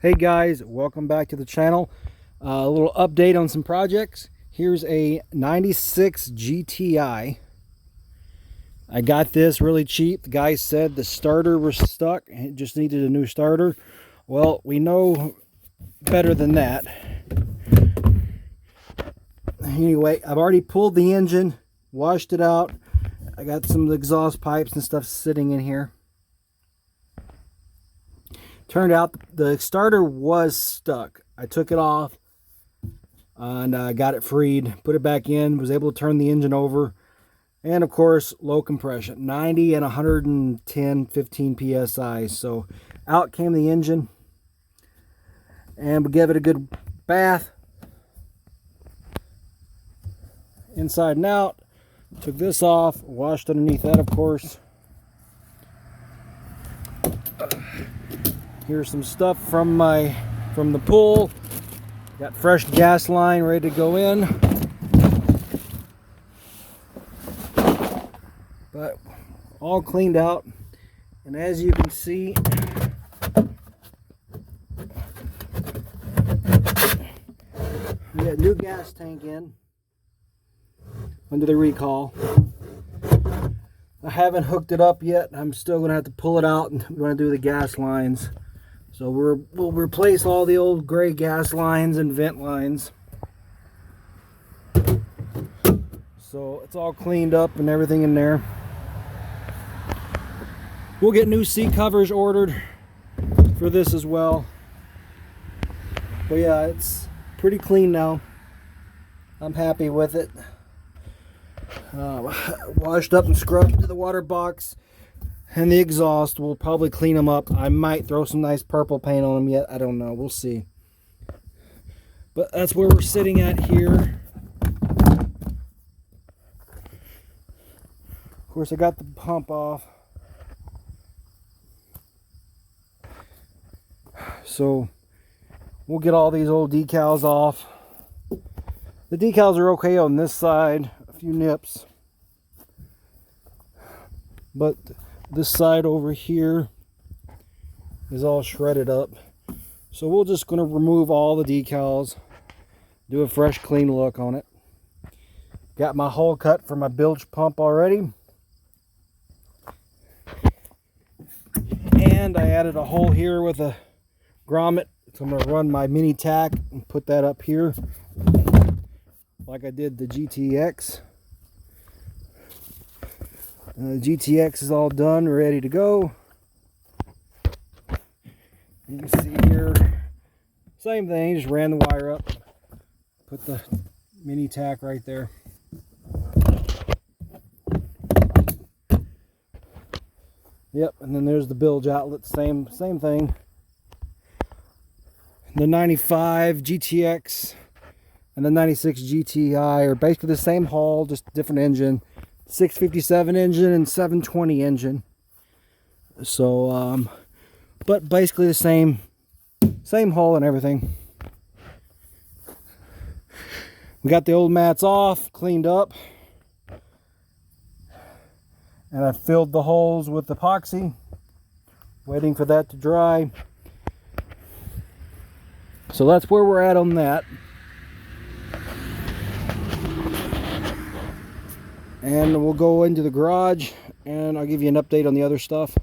Hey guys, welcome back to the channel. A little update on some projects. Here's a 96 GTI. I got this really cheap. The guy said the starter was stuck. It just needed a new starter. Well, we know better than that. Anyway, I've already pulled the engine, washed it out. I got some of the exhaust pipes and stuff sitting in here. Turned out the starter was stuck. I took it off and got it freed, put it back in, was able to turn the engine over, and of course low compression, 90 and 110 15 psi. So out came the engine, and we gave it a good bath inside and out. Took this off, washed underneath that, of course. Here's some stuff from the pool. Got fresh gas line ready to go in. But all cleaned out. And as you can see, we got a new gas tank in under the recall. I haven't hooked it up yet. I'm still going to have to pull it out, and I'm going to do the gas lines. So we'll replace all the old gray gas lines and vent lines. So it's all cleaned up and everything in there. We'll get new seat covers ordered for this as well. But yeah, it's pretty clean now. I'm happy with it. Washed up and scrubbed to the water box. And the exhaust, will probably clean them up. I might throw some nice purple paint on them yet. I don't know. We'll see. But that's where we're sitting at here. Of course, I got the pump off. So we'll get all these old decals off. The decals are okay on this side. A few nips. But this side over here is all shredded up. So we're just going to remove all the decals, do a fresh clean look on it. Got my hole cut for my bilge pump already. And I added a hole here with a grommet. So I'm going to run my mini tack and put that up here like I did the GTX. GTX is all done, ready to go. You can see here, same thing, just ran the wire up, put the mini tack right there. Yep, and then there's the bilge outlet, same thing. The 95 GTX and the 96 GTI are basically the same hull, just different engine. 657 engine and 720 engine. So but basically the same hull and everything. We got the old mats off, cleaned up, and I filled the holes with epoxy, waiting for that to dry. So that's where we're at on that. And we'll go into the garage and I'll give you an update on the other stuff.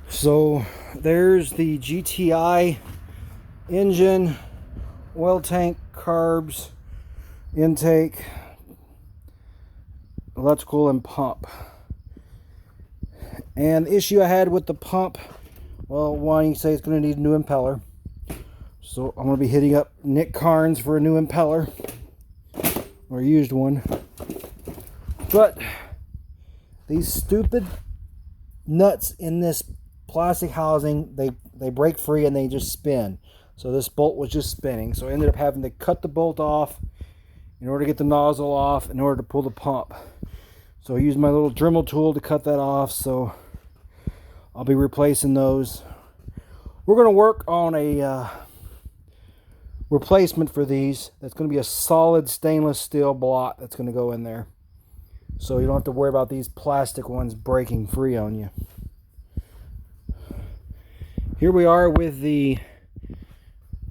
So there's the GTI engine, oil tank, carbs, intake, electrical, and pump. And the issue I had with the pump, well, one, you say it's going to need a new impeller. So I'm going to be hitting up Nick Carnes for a new impeller, or a used one. But these stupid nuts in this plastic housing, they break free and they just spin. So this bolt was just spinning. So I ended up having to cut the bolt off in order to get the nozzle off, in order to pull the pump. So I used my little Dremel tool to cut that off. So I'll be replacing those. We're going to work on a replacement for these. That's going to be a solid stainless steel block that's going to go in there. So you don't have to worry about these plastic ones breaking free on you. Here we are with the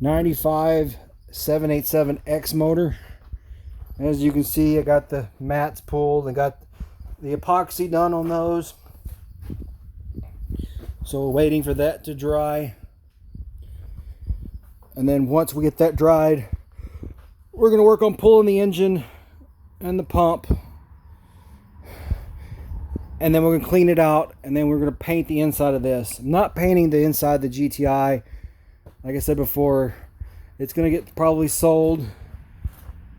95 787X motor. As you can see, I got the mats pulled and got the epoxy done on those. So we're waiting for that to dry. And then once we get that dried, we're going to work on pulling the engine and the pump. And then we're going to clean it out, and then we're going to paint the inside of this. I'm not painting the inside of the GTI. Like I said before, it's going to get probably sold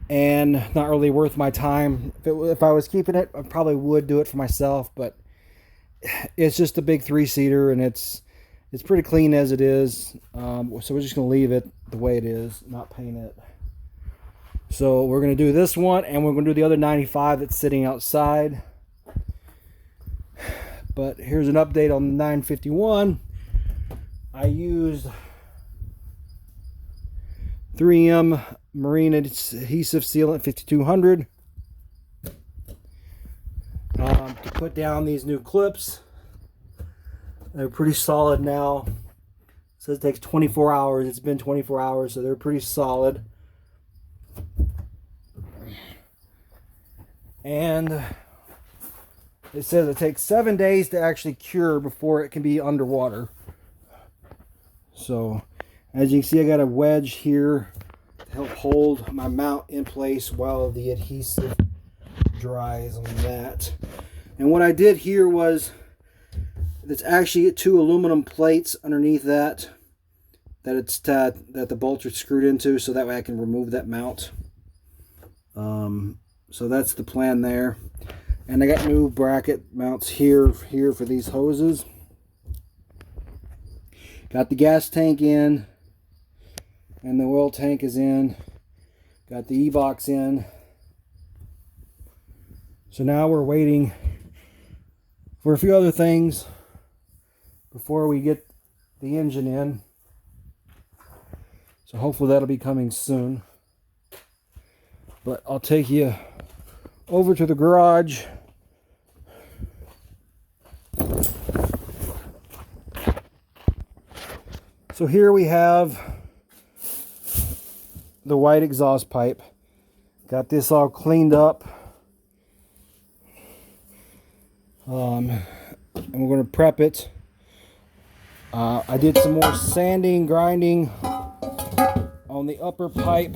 and not really worth my time. If I was keeping it, I probably would do it for myself, but it's just a big 3-seater, and it's pretty clean as it is. So we're just going to leave it the way it is, not paint it. So we're going to do this one, and we're going to do the other 95 that's sitting outside. But here's an update on the 951. I used 3M Marine Adhesive Sealant 5200 to put down these new clips. They're pretty solid now. It says it takes 24 hours. It's been 24 hours, so they're pretty solid. And it says it takes 7 days to actually cure before it can be underwater. So, as you can see, I got a wedge here to help hold my mount in place while the adhesive dries on that. And what I did here was, it's actually 2 aluminum plates underneath that that the bolts are screwed into, so that way I can remove that mount. So that's the plan there. And I got new bracket mounts here for these hoses. Got the gas tank in, and the oil tank is in. Got the E-box in. So now we're waiting for a few other things before we get the engine in. So hopefully that'll be coming soon. But I'll take you over to the garage. So here we have the white exhaust pipe. Got this all cleaned up. And we're going to prep it. I did some more sanding, grinding on the upper pipe.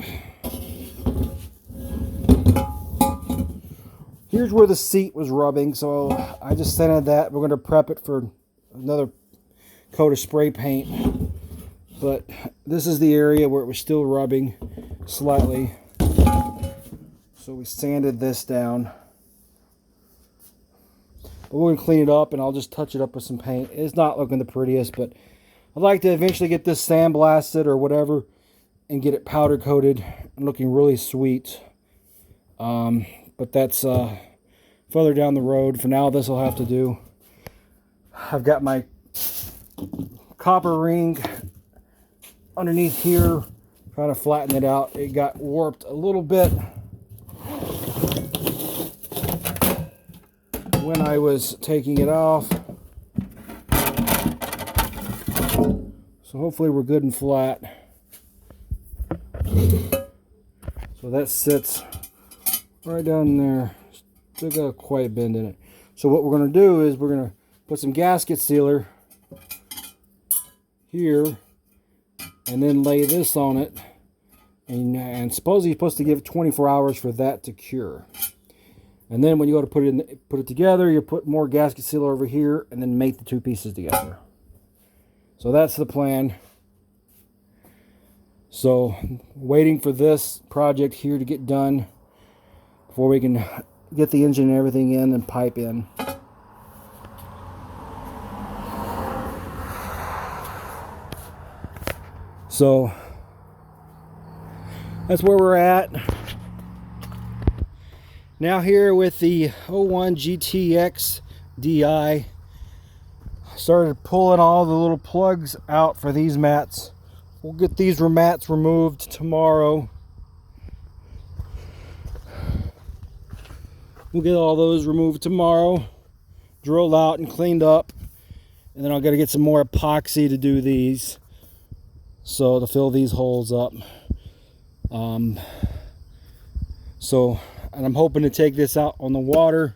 Here's where the seat was rubbing, so I just sanded that. We're going to prep it for another coat of spray paint. But this is the area where it was still rubbing slightly. So we sanded this down. But we're going to clean it up, and I'll just touch it up with some paint. It's not looking the prettiest, but I'd like to eventually get this sandblasted or whatever and get it powder coated and looking really sweet. But that's further down the road. For now, this will have to do. I've got my copper ring underneath here, trying to flatten it out. It got warped a little bit when I was taking it off. So hopefully we're good and flat. So that sits right down there. Still got quite a bend in it. So what we're going to do is we're going to put some gasket sealer here and then lay this on it. And supposedly you're supposed to give it 24 hours for that to cure. And then when you go to put it together, you put more gasket sealer over here and then mate the two pieces together. So that's the plan. So waiting for this project here to get done before we can get the engine and everything in and pipe in. So that's where we're at. Now here with the 01 GTXdi, started pulling all the little plugs out for these mats. We'll get these mats removed tomorrow. We'll get all those removed tomorrow, drilled out and cleaned up. And then I'll gotta get some more epoxy to do these. So to fill these holes up. And I'm hoping to take this out on the water.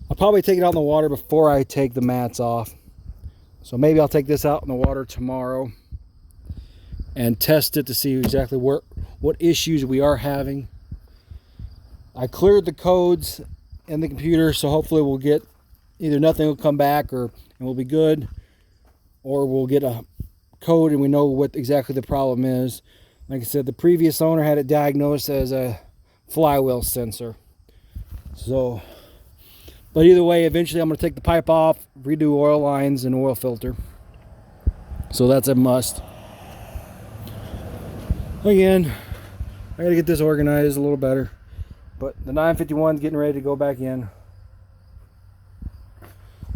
I'll probably take it out in the water before I take the mats off. So maybe I'll take this out in the water tomorrow and test it to see exactly what issues we are having. I cleared the codes in the computer, so hopefully we'll get either nothing will come back and we'll be good, or we'll get a code and we know what exactly the problem is. Like I said, the previous owner had it diagnosed as a flywheel sensor. So, but either way, eventually I'm going to take the pipe off, redo oil lines and oil filter. So that's a must. Again, I got to get this organized a little better. But the 951 is getting ready to go back in.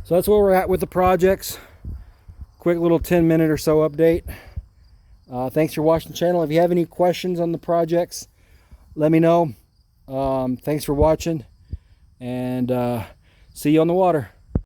So that's where we're at with the projects. Quick little 10-minute or so update. Thanks for watching the channel. If you have any questions on the projects, let me know. Thanks for watching, and see you on the water.